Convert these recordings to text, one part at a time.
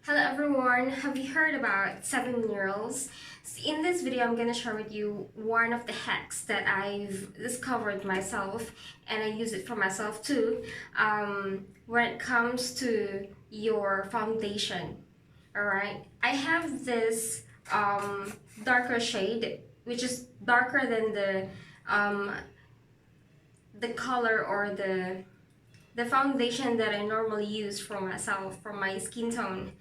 Hello everyone, have you heard about 7 minerals? In this video, I'm gonna share with you one of the hacks that I've discovered myself, and I use it for myself too, when it comes to your foundation. Alright, I have this darker shade, which is darker than um, the color or the foundation that I normally use for myself, for my skin tone.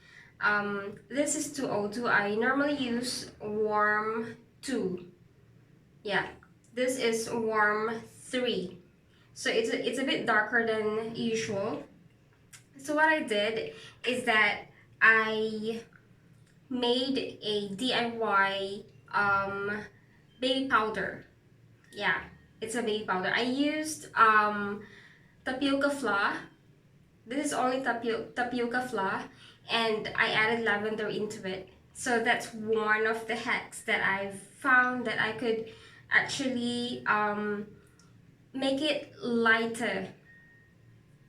This is 202. I normally use warm 2. Yeah, this is warm 3. So it's a bit darker than usual. So what I did is that I made a DIY baby powder. Yeah, it's a baby powder. I used tapioca flour. This is only tapioca flour, and I added lavender into it. So that's one of the hacks that I've found that I could actually make it lighter,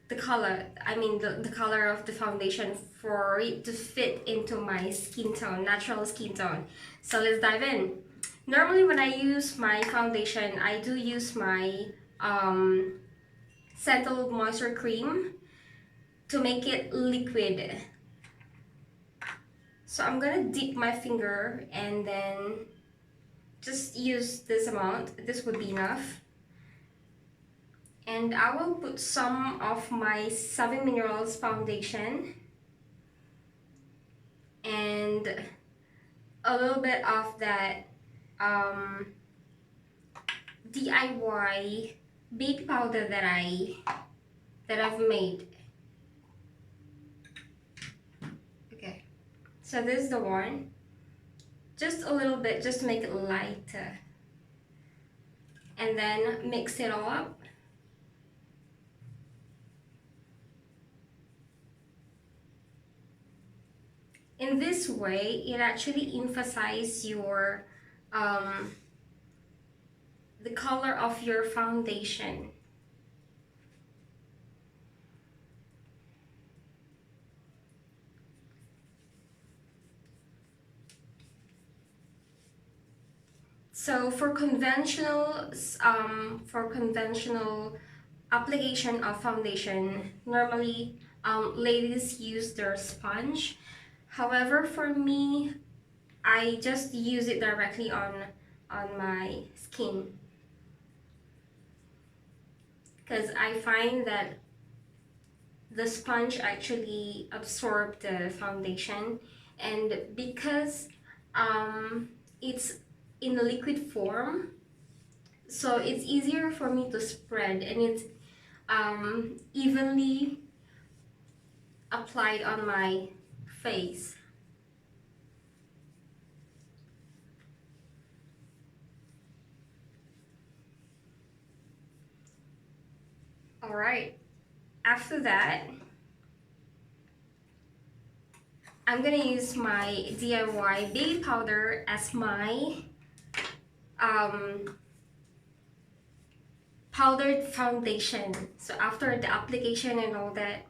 the color. I mean the color of the foundation for it to fit into my skin tone, natural skin tone. So let's dive in. Normally when I use my foundation, I do use my Sental Moisture Cream to make it liquid. So I'm gonna dip my finger and then just use this amount. This would be enough. And I will put some of my 7 Minerals foundation and a little bit of that DIY baby powder that I've made. Okay, so this is the one. Just a little bit, just to make it lighter, and then mix it all up. In this way, it actually emphasizes your the color of your foundation. So for conventional application of foundation, normally ladies use their sponge. However, for me, I just use it directly on my skin, because I find that the sponge actually absorbs the foundation, and because it's in a liquid form, so it's easier for me to spread, and it's evenly applied on my face. Alright, after that, I'm gonna use my DIY baby powder as my powdered foundation. So after the application and all that,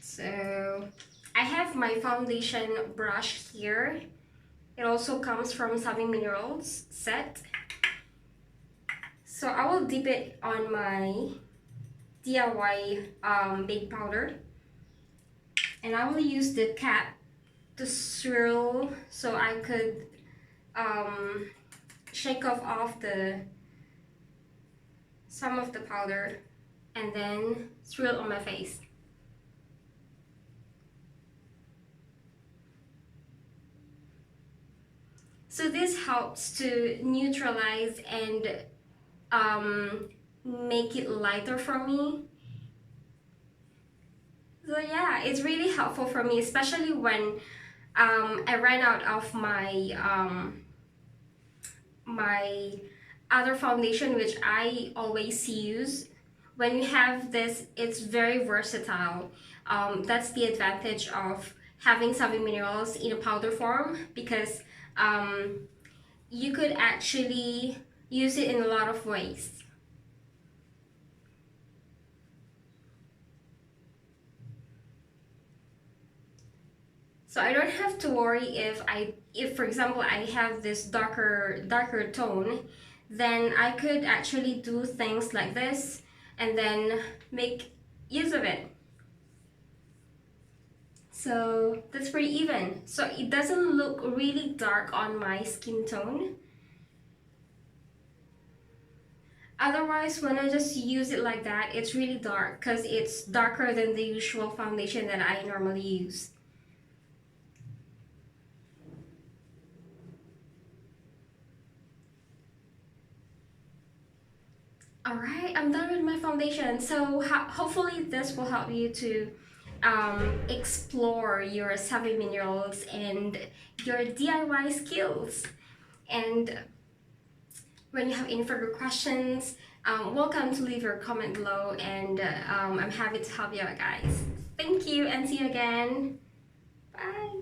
so I have my foundation brush here. It also comes from 7 Minerals set. So I will dip it on my DIY baby powder, and I will use the cap to swirl so I could shake off some of the powder and then swirl on my face. So this helps to neutralize and make it lighter for me. So yeah, it's really helpful for me, especially when I ran out of my other foundation, which I always use. When you have this, it's very versatile. That's the advantage of having 7 Minerals in a powder form, because you could actually use it in a lot of ways. So I don't have to worry if for example I have this darker tone, then I could actually do things like this and then make use of it. So that's pretty even. So it doesn't look really dark on my skin tone. Otherwise, when I just use it like that, it's really dark because it's darker than the usual foundation that I normally use. Alright, I'm done with my foundation. So hopefully this will help you to explore your savvy minerals and your DIY skills. And when you have any further questions, welcome to leave your comment below, and I'm happy to help you out, guys. Thank you and see you again. Bye.